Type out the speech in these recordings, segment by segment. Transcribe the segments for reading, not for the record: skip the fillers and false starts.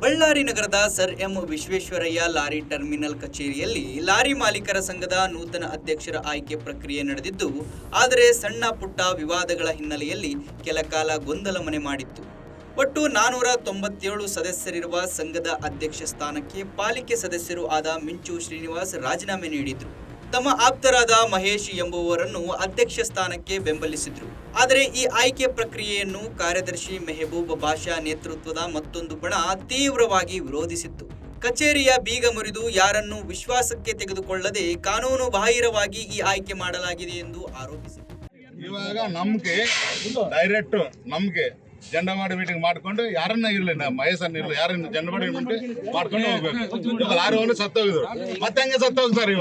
ಬಳ್ಳಾರಿ ನಗರದ sir M Visvesvaraya lorry terminal ಕಚೇರಿಯಲ್ಲಿ lorry ಮಾಲೀಕರ ಸಂಘದ ನೂತನ ಅಧ್ಯಕ್ಷರ ಆಯ್ಕೆ ಪ್ರಕ್ರಿಯೆ ನಡೆದಿದ್ದು, ಆದರೆ ಸಣ್ಣ ಪುಟ್ಟ ವಿವಾದಗಳ ಹಿನ್ನೆಲೆಯಲ್ಲಿ ಕೆಲಕಾಲ ಗೊಂದಲ ಮನೆ ಮಾಡಿತ್ತು. ಒಟ್ಟು 497 ಸದಸ್ಯರಿರುವ ಸಂಘದ ಅಧ್ಯಕ್ಷ ಸ್ಥಾನಕ್ಕೆ ಪಾಲಿಕೆ ಸದಸ್ಯರು ಆದ ಮಿಂಚು ಶ್ರೀನಿವಾಸ್ ರಾಜೀನಾಮೆ ನೀಡಿದ್ರು. ತಮ್ಮ ಆಪ್ತರಾದ ಮಹೇಶ್ ಎಂಬುವವರನ್ನು ಅಧ್ಯಕ್ಷ ಸ್ಥಾನಕ್ಕೆ ಬೆಂಬಲಿಸಿದ್ರು. ಆದರೆ ಈ ಆಯ್ಕೆ ಪ್ರಕ್ರಿಯೆಯನ್ನು ಕಾರ್ಯದರ್ಶಿ ಮೆಹಬೂಬ್ ಬಾಷಾ ನೇತೃತ್ವದ ಮತ್ತೊಂದು ಬಣ ತೀವ್ರವಾಗಿ ವಿರೋಧಿಸಿತ್ತು. ಕಚೇರಿಯ ಬೀಗ ಮುರಿದು ಯಾರನ್ನು ವಿಶ್ವಾಸಕ್ಕೆ ತೆಗೆದುಕೊಳ್ಳದೆ ಕಾನೂನು ಬಾಹಿರವಾಗಿ ಈ ಆಯ್ಕೆ ಮಾಡಲಾಗಿದೆ ಎಂದು ಆರೋಪಿಸಿದರು. ಇವಾಗ ನಮ್ಗೆ ಡೈರೆಕ್ಟ್ ನಮ್ಗೆ ಜಂಡಮಾಡಿ ಮೀಟಿಂಗ್ ಮಾಡ್ಕೊಂಡು ಯಾರನ್ನ ಇರ್ಲಿ, ಮಹೇಶನ್ ಇರ್ಲಿ, ಯಾರನ್ನ ಜಂಡಮಾಡಿ ಮೀಟಿಂಗ್ ಮಾಡ್ಕೊಂಡು ಹೋಗ್ಬೇಕು. ಇವಾಗ ಲಾರಿ ಓನರ್ ಸತ್ತೋಗಿದ್ರು, ಮತ್ತೆ ಹಂಗೆ ಸತ್ತೋಗ್ತಾರೆ.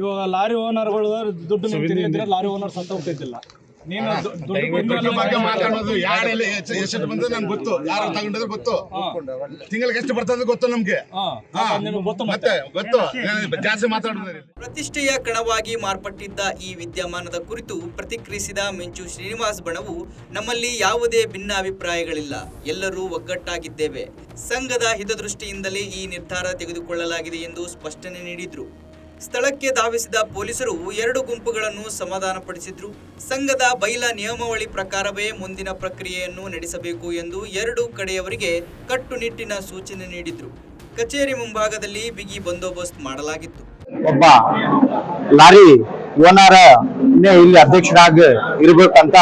ಇವಾಗ ಲಾರಿ ಓನರ್ಗಳು ದುಡ್ಡು ತಿಂದಿದ್ರೆ ಲಾರಿ ಓನರ್ ಸತ್ತೋಗ್ತಿದ್ದಿಲ್ಲ. ಬಗ್ಗೆ ಮಾತಾಡೋದು ಯಾರೆಲ್ಲ ಎಷ್ಟು ಬಂದ್ರೆ ನನ್ಗೆ ಗೊತ್ತು, ಯಾರು ತಗೊಂಡಿದ್ರೆ ಗೊತ್ತು, ತಿಂಗಳಿಗೆ ಎಷ್ಟು ಬರ್ತದೆ ಗೊತ್ತು ನಮ್ಗೆ, ಮತ್ತೆ ಗೊತ್ತು. ಜಾಸ್ತಿ ಮಾತಾಡೋದು. ಪ್ರತಿಷ್ಠೆಯ ಕಣವಾಗಿ ಮಾರ್ಪಟ್ಟಿದ್ದ ಈ ವಿದ್ಯಮಾನದ ಕುರಿತು ಪ್ರತಿಕ್ರಿಯಿಸಿದ ಮಿಂಚು ಶ್ರೀನಿವಾಸ್ ಬಣವು, ನಮ್ಮಲ್ಲಿ ಯಾವುದೇ ಭಿನ್ನಾಭಿಪ್ರಾಯಗಳಿಲ್ಲ, ಎಲ್ಲರೂ ಒಗ್ಗಟ್ಟಾಗಿದ್ದೇವೆ, ಸಂಘದ ಹಿತದೃಷ್ಟಿಯಿಂದಲೇ ಈ ನಿರ್ಧಾರ ತೆಗೆದುಕೊಳ್ಳಲಾಗಿದೆ ಎಂದು ಸ್ಪಷ್ಟನೆ ನೀಡಿದ್ರು. ಸ್ಥಳಕ್ಕೆ ಧಾವಿಸಿದ ಪೊಲೀಸರು 2 ಗುಂಪುಗಳನ್ನು ಸಮಾಧಾನಪಡಿಸಿದ್ರು. ಸಂಘದ ಬೈಲಾ ನಿಯಮಾವಳಿ ಪ್ರಕಾರವೇ ಮುಂದಿನ ಪ್ರಕ್ರಿಯೆಯನ್ನು ನಡೆಸಬೇಕು ಎಂದು 2 ಕಡೆಯವರಿಗೆ ಕಟ್ಟುನಿಟ್ಟಿನ ಸೂಚನೆ ನೀಡಿದ್ರು. ಕಚೇರಿ ಮುಂಭಾಗದಲ್ಲಿ ಬಿಗಿ ಬಂದೋಬಸ್ತ್ ಮಾಡಲಾಗಿತ್ತು. ಒಬ್ಬ ಲಾರಿ ಓನರ್ ಇಲ್ಲಿ ಅಧ್ಯಕ್ಷರಾಗಿ ಇರಬೇಕಂತ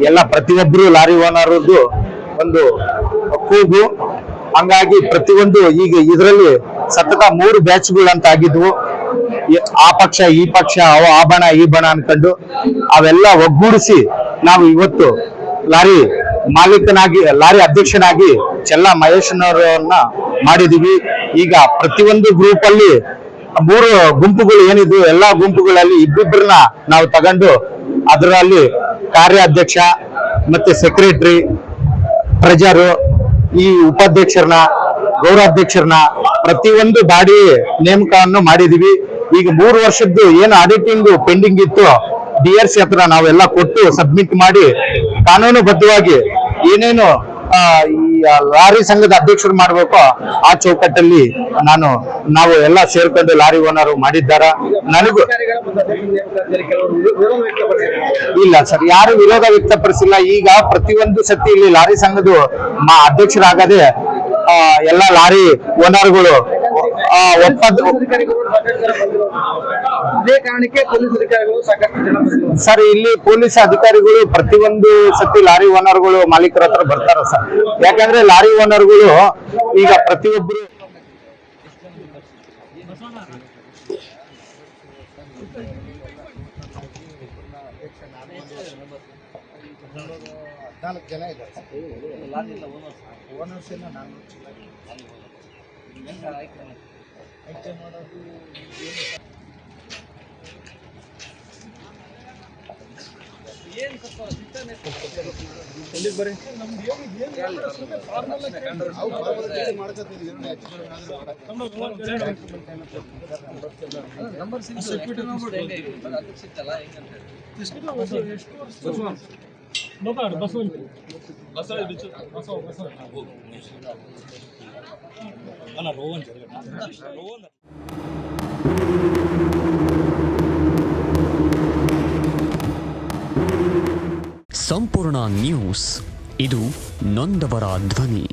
ಎಲ್ಲ ಪ್ರತಿಯೊಬ್ಬರು ಲಾರಿ ಓನರ್ದು ಒಂದು ಕೂಗು. ಹಂಗಾಗಿ ಪ್ರತಿಯೊಂದು ಈಗ ಇದರಲ್ಲಿ ಸತತ 3 ಬ್ಯಾಚ್ಗಳು ಅಂತ ಆಗಿದ್ವು. ಆ ಪಕ್ಷ ಈ ಪಕ್ಷ, ಆ ಬಣ ಈ ಬಣ ಅನ್ಕೊಂಡು ಅವೆಲ್ಲ ಒಗ್ಗೂಡಿಸಿ ನಾವು ಇವತ್ತು ಲಾರಿ ಮಾಲೀಕನಾಗಿ, ಲಾರಿ ಅಧ್ಯಕ್ಷನಾಗಿ ಚೆಲ್ಲ ಮಹೇಶನವರನ್ನ ಮಾಡಿದೀವಿ. ಈಗ ಪ್ರತಿಯೊಂದು ಗ್ರೂಪ್ ಅಲ್ಲಿ 3 ಗುಂಪುಗಳು ಏನಿದ್ವು, ಎಲ್ಲಾ ಗುಂಪುಗಳಲ್ಲಿ ಇಬ್ಬಿಬ್ಬರನ್ನ ನಾವು ತಗೊಂಡು ಅದರಲ್ಲಿ ಕಾರ್ಯಾಧ್ಯಕ್ಷ ಮತ್ತೆ ಸೆಕ್ರೆಟರಿ, ಟ್ರೆಜರು, ಈ ಉಪಾಧ್ಯಕ್ಷರನ್ನ, ಗೌರವಾಧ್ಯಕ್ಷರನ್ನ ಪ್ರತಿಯೊಂದು ಬಾಡಿ ನೇಮಕವನ್ನು ಮಾಡಿದೀವಿ. ಈಗ 3 ವರ್ಷದ್ದು ಏನು ಆಡಿಟಿಂಗ್ ಪೆಂಡಿಂಗ್ ಇತ್ತು, DRC ಹತ್ರ ನಾವೆಲ್ಲ ಕೊಟ್ಟು ಸಬ್ಮಿಟ್ ಮಾಡಿ ಕಾನೂನುಬದ್ಧವಾಗಿ ಏನೇನು ಈ ಲಾರಿ ಸಂಘದ ಅಧ್ಯಕ್ಷರು ಮಾಡ್ಬೇಕೋ ಆ ಚೌಕಟ್ಟಲ್ಲಿ ನಾವು ಎಲ್ಲ ಸೇರ್ಕೊಂಡು ಲಾರಿ ಓನರ್ ಮಾಡಿದ್ದಾರ. ನನಗೂ ಇಲ್ಲ ಸರ್, ಯಾರು ವಿರೋಧ ವ್ಯಕ್ತಪಡಿಸಿಲ್ಲ. ಈಗ ಪ್ರತಿಯೊಂದು ಸತಿ ಇಲ್ಲಿ ಲಾರಿ ಸಂಘದ ಅಧ್ಯಕ್ಷರಾಗದೆ ಎಲ್ಲ ಲಾರಿ ಓನರ್ಗಳು ಸರ್, ಇಲ್ಲಿ ಪೊಲೀಸ್ ಅಧಿಕಾರಿಗಳು ಪ್ರತಿಯೊಂದು ಸತಿ ಲಾರಿ ಓನರ್ಗಳು ಮಾಲೀಕರ ಹತ್ರ ಬರ್ತಾರ ಸರ್. ಯಾಕಂದ್ರೆ ಲಾರಿ ಓನರ್ಗಳು ಈಗ ಪ್ರತಿಯೊಬ್ಬರು ಜನ ಇದ್ದಾರೆ. ಓನರ್ಸ್ ಆಯ್ಕೆ ಮಾಡೋದು ಸಂಪೂರ್ಣ ನ್ಯೂಸ್, ಇದು ನೊಂದವರ ಧ್ವನಿ.